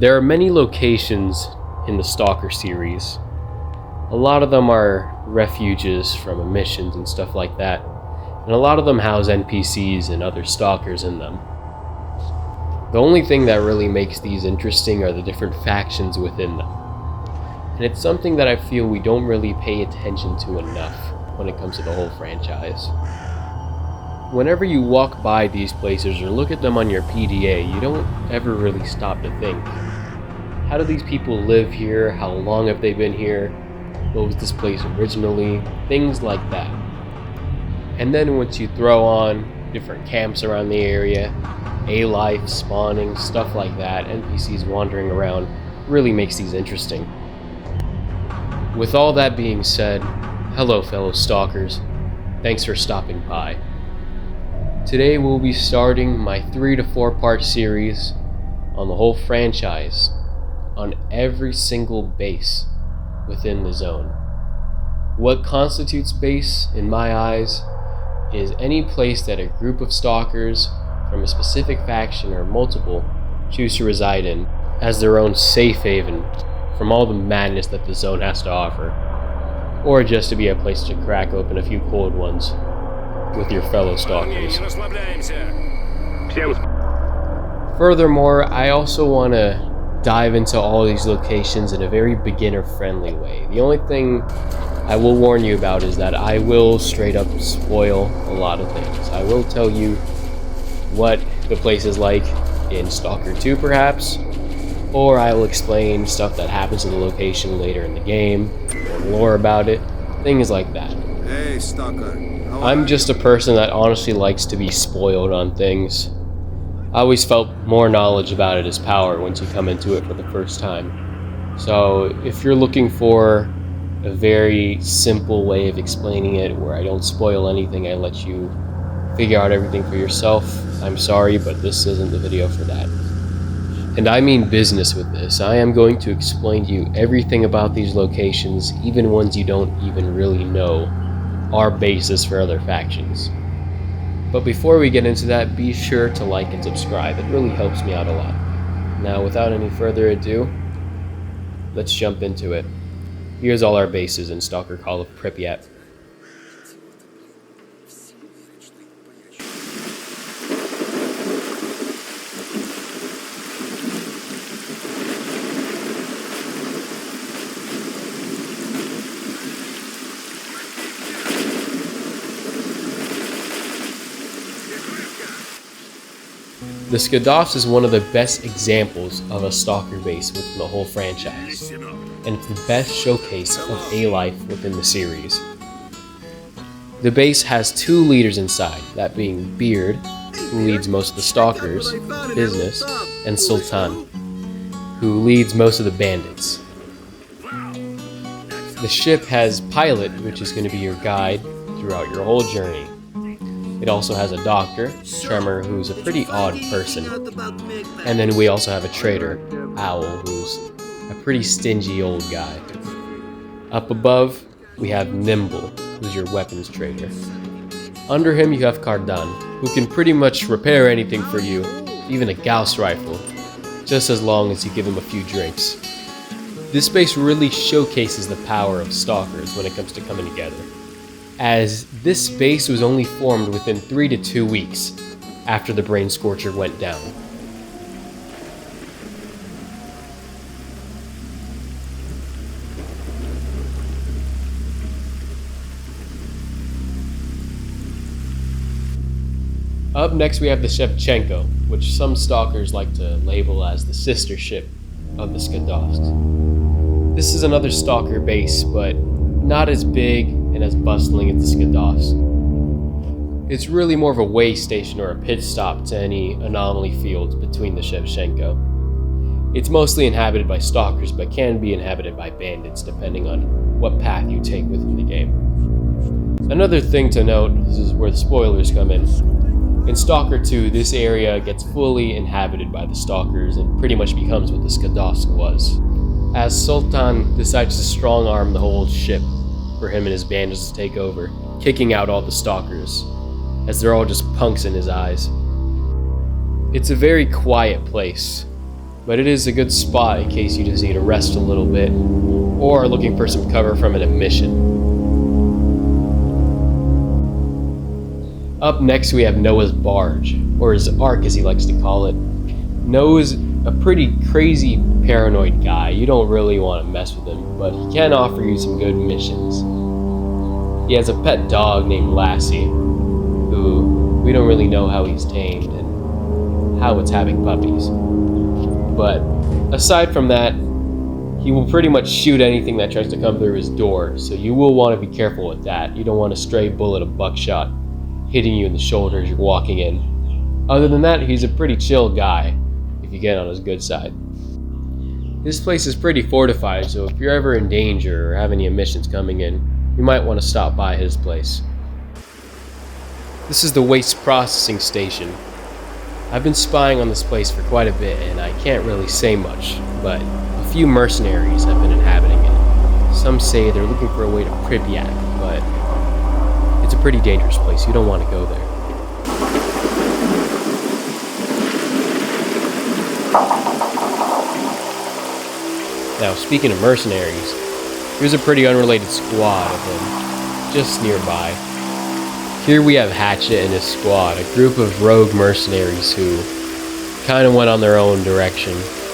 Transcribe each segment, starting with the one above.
There are many locations in the Stalker series. A lot of them are refuges from emissions and stuff like that, and a lot of them house NPCs and other stalkers in them. The only thing that really makes these interesting are the different factions within them. And it's something that I feel we don't really pay attention to enough when it comes to the whole franchise. Whenever you walk by these places or look at them on your PDA, you don't ever really stop to think, how do these people live here? How long have they been here? What was this place originally? Things like that. And then once you throw on different camps around the area, life spawning, stuff like that, NPCs wandering around, really makes these interesting. With all that being said, hello fellow stalkers, thanks for stopping by. Today we'll be starting my 3 to 4 part series on the whole franchise, on every single base within the zone. What constitutes base, in my eyes, is any place that a group of stalkers from a specific faction or multiple choose to reside in as their own safe haven from all the madness that the zone has to offer, or just to be a place to crack open a few cold ones with your fellow stalkers. Furthermore, I also want to dive into all these locations in a very beginner-friendly way. The only thing I will warn you about is that I will straight up spoil a lot of things. I will tell you what the place is like in Stalker 2 perhaps, or I will explain stuff that happens to the location later in the game, or lore about it, things like that. Hey, Stalker. I'm just a person that honestly likes to be spoiled on things. I always felt more knowledge about it is power once you come into it for the first time. So if you're looking for a very simple way of explaining it where I don't spoil anything, I let you figure out everything for yourself, I'm sorry, but this isn't the video for that. And I mean business with this. I am going to explain to you everything about these locations, even ones you don't even really know are bases for other factions. But before we get into that, be sure to like and subscribe. It really helps me out a lot. Now, without any further ado, let's jump into it. Here's all our bases in Stalker Call of Pripyat. The Scodaf is one of the best examples of a Stalker base within the whole franchise, and it's the best showcase of life within the series. The base has 2 leaders inside, that being Beard, who leads most of the Stalkers, Business, and Sultan, who leads most of the bandits. The ship has Pilot, which is going to be your guide throughout your whole journey. It also has a doctor, Tremor, who's a pretty odd person. And then we also have a trader, Owl, who's a pretty stingy old guy. Up above, we have Nimble, who's your weapons trader. Under him you have Cardan, who can pretty much repair anything for you, even a Gauss rifle, just as long as you give him a few drinks. This base really showcases the power of Stalkers when it comes to coming together, as this base was only formed within 3 to 2 weeks after the Brain Scorcher went down. Up next we have the Chefchenko, which some stalkers like to label as the sister ship of the Scodaf. This is another stalker base, but not as big and as bustling as the Scodaf's. It's really more of a way station or a pit stop to any anomaly fields between the Chefchenko. It's mostly inhabited by stalkers, but can be inhabited by bandits depending on what path you take within the game. Another thing to note, this is where the spoilers come in. In Stalker 2, this area gets fully inhabited by the stalkers and pretty much becomes what the Scodaf was, as Sultan decides to strong-arm the whole ship for him and his bandits to take over, kicking out all the stalkers, as they're all just punks in his eyes. It's a very quiet place, but it is a good spot in case you just need to rest a little bit or are looking for some cover from an mission. Up next we have Noah's Barge, or his Ark as he likes to call it. Noah's a pretty crazy paranoid guy. You don't really want to mess with him, but he can offer you some good missions. He has a pet dog named Lassie, who we don't really know how he's tamed and how it's having puppies. But aside from that, he will pretty much shoot anything that tries to come through his door, so you will want to be careful with that. You don't want a stray bullet of buckshot hitting you in the shoulder as you're walking in. Other than that, he's a pretty chill guy, if you get on his good side. This place is pretty fortified, so if you're ever in danger or have any missions coming in, you might want to stop by his place. This is the waste processing station. I've been spying on this place for quite a bit, and I can't really say much, but a few mercenaries have been inhabiting it. Some say they're looking for a way to Pripyat, but it's a pretty dangerous place. You don't want to go there. Now, speaking of mercenaries, here's a pretty unrelated squad of them just nearby. Here we have Hatchet and his squad, a group of rogue mercenaries who kind of went on their own direction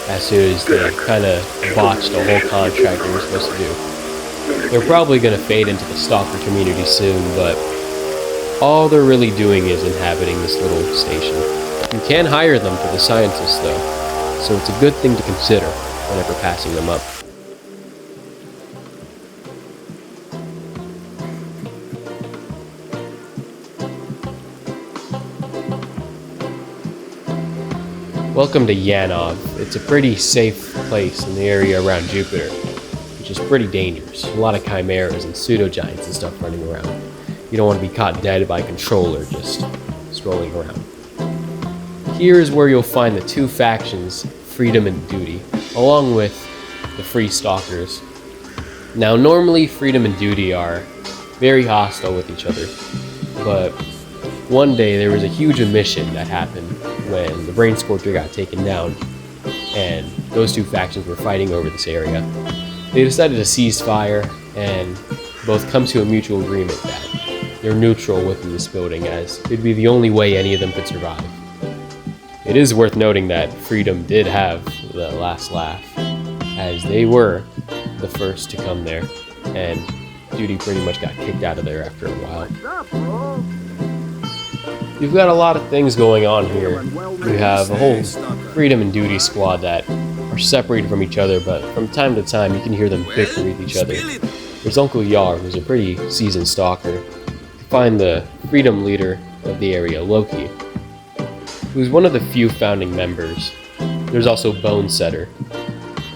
as soon as they kind of botched the whole contract they were supposed to do. They're probably going to fade into the Stalker community soon, but all they're really doing is inhabiting this little station. You can hire them for the scientists though, so it's a good thing to consider whenever passing them up. Welcome to Yanog. It's a pretty safe place in the area around Jupiter, which is pretty dangerous. A lot of chimeras and pseudo-giants and stuff running around. You don't want to be caught dead by a controller just strolling around. Here is where you'll find the two factions, Freedom and Duty, along with the Free Stalkers. Now, normally Freedom and Duty are very hostile with each other, but one day there was a huge omission that happened when the Brain Scorcher got taken down, and those two factions were fighting over this area. They decided to cease fire and both come to a mutual agreement that they're neutral within this building, as it'd be the only way any of them could survive. It is worth noting that Freedom did have the last laugh, as they were the first to come there, and Duty pretty much got kicked out of there after a while. You've got a lot of things going on here. You have a whole Freedom and Duty squad that are separated from each other, but from time to time you can hear them bicker with each other. There's Uncle Yar, who's a pretty seasoned stalker. You find the Freedom leader of the area, Loki, who's one of the few founding members. There's also Bone Setter,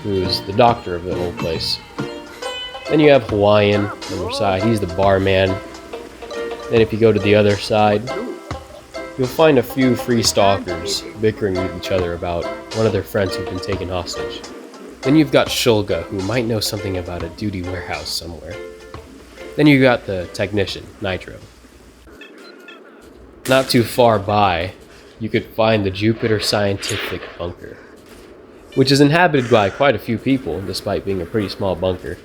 who's the doctor of the whole place. Then you have Hawaiian on your side. He's the barman. Then if you go to the other side, you'll find a few free stalkers bickering with each other about one of their friends who've been taken hostage. Then you've got Shulga, who might know something about a duty warehouse somewhere. Then you got the technician, Nitro. Not too far by, you could find the Jupiter Scientific Bunker, which is inhabited by quite a few people, despite being a pretty small bunker.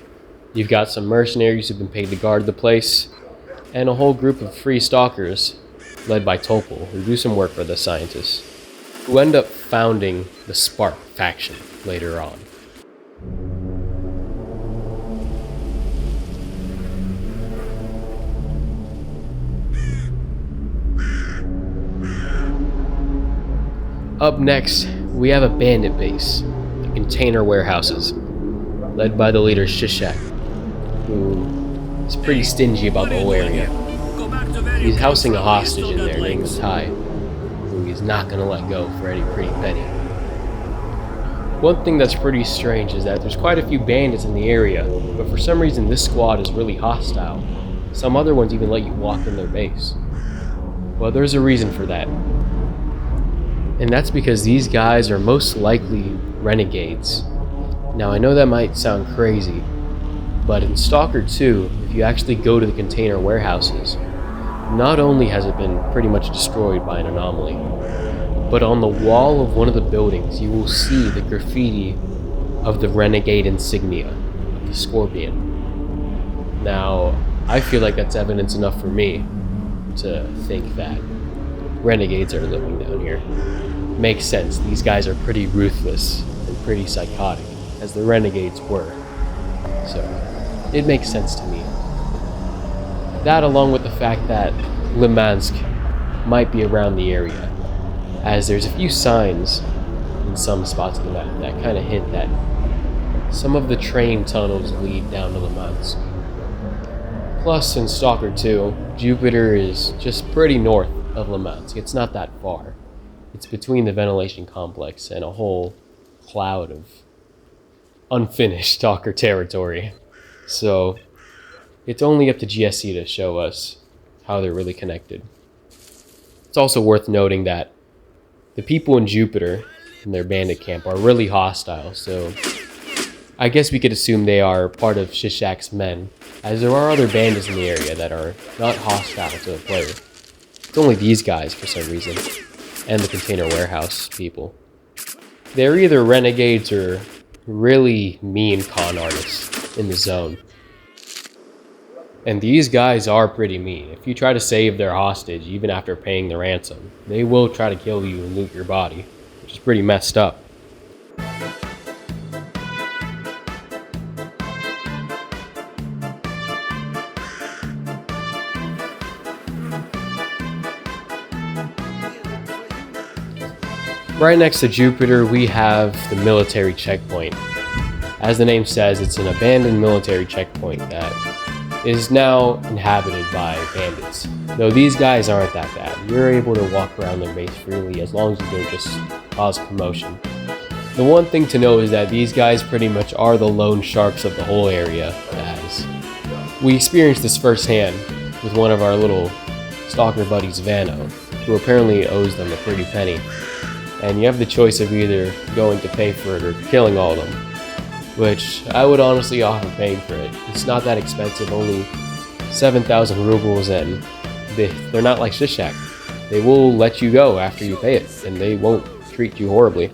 You've got some mercenaries who've been paid to guard the place, and a whole group of free stalkers, led by Topol, who do some work for the scientists, who end up founding the Spark faction later on. Up next, we have a bandit base, the container warehouses, led by the leader Shishak, who is pretty stingy about the whole area. He's housing a hostage in there named Tai, who he's not going to let go for any pretty penny. One thing that's pretty strange is that there's quite a few bandits in the area, but for some reason this squad is really hostile. Some other ones even let you walk in their base. Well, there's a reason for that. And that's because these guys are most likely renegades. Now, I know that might sound crazy, but in Stalker 2, if you actually go to the container warehouses, not only has it been pretty much destroyed by an anomaly, but on the wall of one of the buildings you will see the graffiti of the renegade insignia of the Scorpion. Now, I feel like that's evidence enough for me to think that renegades are living down here. Makes sense, these guys are pretty ruthless and pretty psychotic, as the renegades were. So, it makes sense to me. That along with the fact that Limansk might be around the area, as there's a few signs in some spots of the map that kind of hint that some of the train tunnels lead down to Limansk. Plus, in Stalker 2, Jupiter is just pretty north of Limansk. It's not that far. It's between the ventilation complex and a whole cloud of unfinished Stalker territory. So, it's only up to GSC to show us how they're really connected. It's also worth noting that the people in Jupiter and their bandit camp are really hostile, so I guess we could assume they are part of Shishak's men, as there are other bandits in the area that are not hostile to the player. It's only these guys for some reason, and the container warehouse people. They're either renegades or really mean con artists in the zone. And these guys are pretty mean. If you try to save their hostage, even after paying the ransom, they will try to kill you and loot your body, which is pretty messed up. Right next to Jupiter, we have the military checkpoint. As the name says, it's an abandoned military checkpoint that is now inhabited by bandits. Though these guys aren't that bad. You're able to walk around their base freely as long as you don't just cause commotion. The one thing to know is that these guys pretty much are the lone sharks of the whole area, as we experienced this firsthand with one of our little stalker buddies, Vano, who apparently owes them a pretty penny. And you have the choice of either going to pay for it or killing all of them, which I would honestly offer paying for it. It's not that expensive, only 7,000 rubles, and they're not like Shishak. They will let you go after you pay it, and they won't treat you horribly.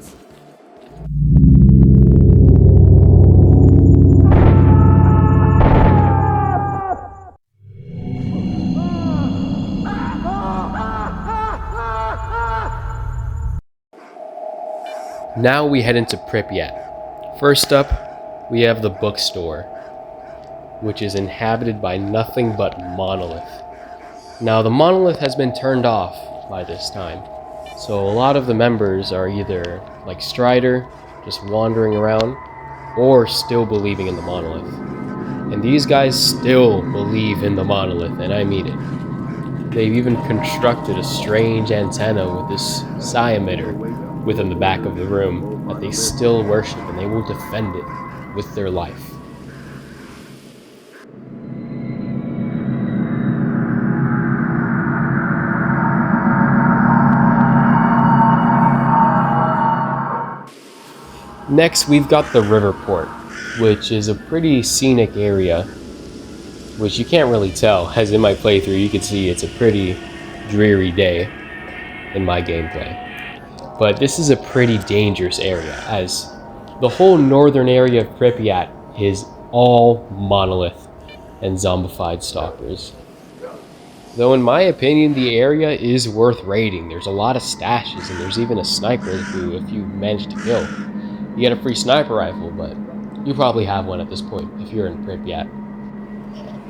Now we head into Pripyat. First up, we have the Bookstore, which is inhabited by nothing but monolith. Now the monolith has been turned off by this time, so a lot of the members are either like Strider, just wandering around, or still believing in the monolith. And these guys still believe in the monolith, and I mean it. They've even constructed a strange antenna with this psi emitter within the back of the room that they still worship, and they will defend it with their life. Next, we've got the Riverport, which is a pretty scenic area, which you can't really tell, as in my playthrough you can see it's a pretty dreary day in my gameplay. But this is a pretty dangerous area, as the whole northern area of Pripyat is all monolith and zombified stalkers. Though in my opinion, the area is worth raiding. There's a lot of stashes, and there's even a sniper who, if you manage to kill, you get a free sniper rifle, but you probably have one at this point if you're in Pripyat.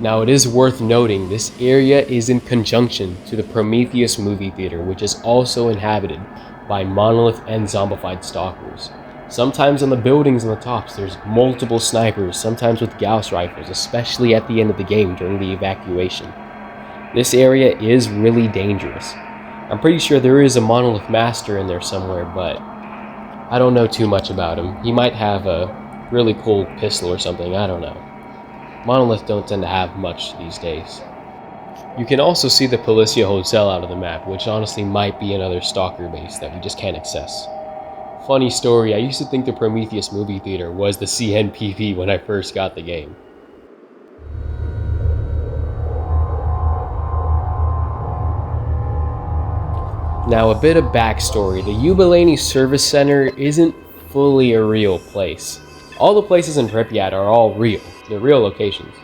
Now it is worth noting this area is in conjunction to the Prometheus movie theater, which is also inhabited by monolith and zombified stalkers. Sometimes on the buildings on the tops there's multiple snipers, sometimes with Gauss rifles, especially at the end of the game during the evacuation. This area is really dangerous. I'm pretty sure there is a monolith master in there somewhere, but I don't know too much about him. He might have a really cool pistol or something, I don't know. Monolith don't tend to have much these days. You can also see the Policia Hotel out of the map, which honestly might be another stalker base that we just can't access. Funny story, I used to think the Prometheus movie theater was the CNPP when I first got the game. Now, a bit of backstory. The Yubileyny Service Center isn't fully a real place. All the places in Pripyat are all real. They're real locations.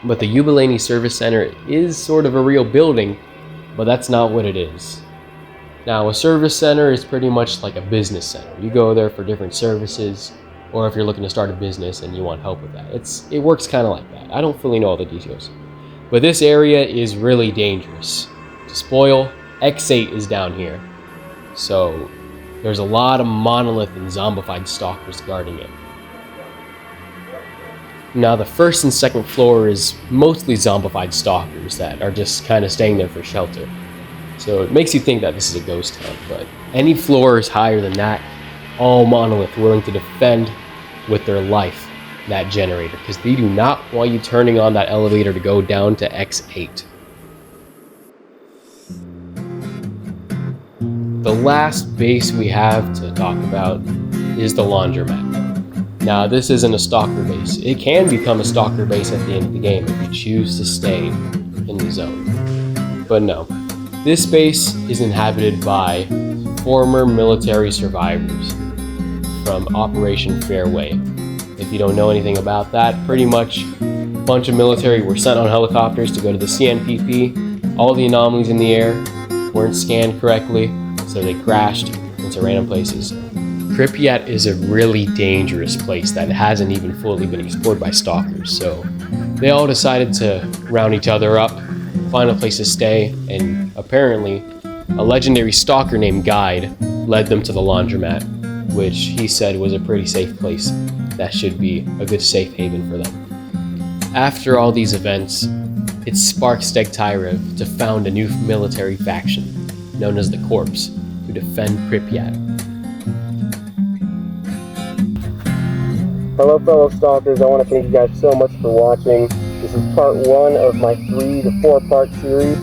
But the Yubileyny Service Center is sort of a real building, but that's not what it is. Now, a service center is pretty much like a business center. You go there for different services, or if you're looking to start a business and you want help with that. It works kind of like that. I don't fully know all the details. But this area is really dangerous. To spoil, X8 is down here. So there's a lot of monolith and zombified stalkers guarding it. Now the first and second floor is mostly zombified stalkers that are just kind of staying there for shelter. So it makes you think that this is a ghost town, but any floors higher than that, all monolith willing to defend with their life that generator, because they do not want you turning on that elevator to go down to X8. The last base we have to talk about is the laundromat. Now, this isn't a stalker base. It can become a stalker base at the end of the game if you choose to stay in the zone. But no, this base is inhabited by former military survivors from Operation Fairway. If you don't know anything about that, pretty much a bunch of military were sent on helicopters to go to the CNPP. All the anomalies in the air weren't scanned correctly, so they crashed into random places. Pripyat is a really dangerous place that hasn't even fully been explored by stalkers, so they all decided to round each other up, find a place to stay, and apparently a legendary stalker named Guide led them to the laundromat, which he said was a pretty safe place that should be a good safe haven for them. After all these events, it sparked S.T.A.L.K.E.R to found a new military faction known as the Corps to defend Pripyat. Hello fellow stalkers, I want to thank you guys so much for watching. This is part 1 of my 3 to 4 part series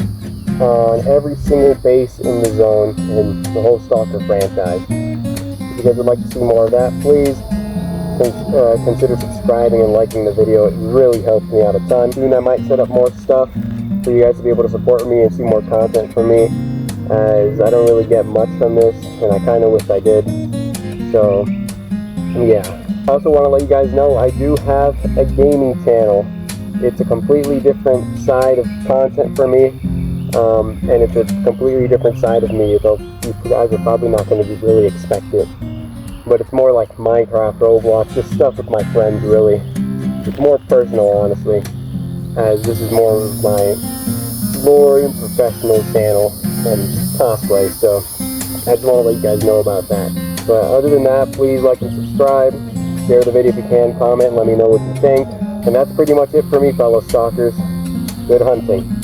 on every single base in the zone and the whole Stalker franchise. If you guys would like to see more of that, please consider subscribing and liking the video. It really helps me out a ton. Soon I might set up more stuff for you guys to be able to support me and see more content from me, as I don't really get much from this and I kind of wish I did. So yeah. I also want to let you guys know I do have a gaming channel. It's a completely different side of content for me, and it's a completely different side of me. Though you guys are probably not going to really expect it. But it's more like Minecraft, Roblox, just stuff with my friends, really. It's more personal, honestly, as this is more of my lore and professional channel and cosplay, so I just want to let you guys know about that. But other than that, please like and subscribe, share the video if you can, comment, let me know what you think. And that's pretty much it for me, fellow stalkers. Good hunting.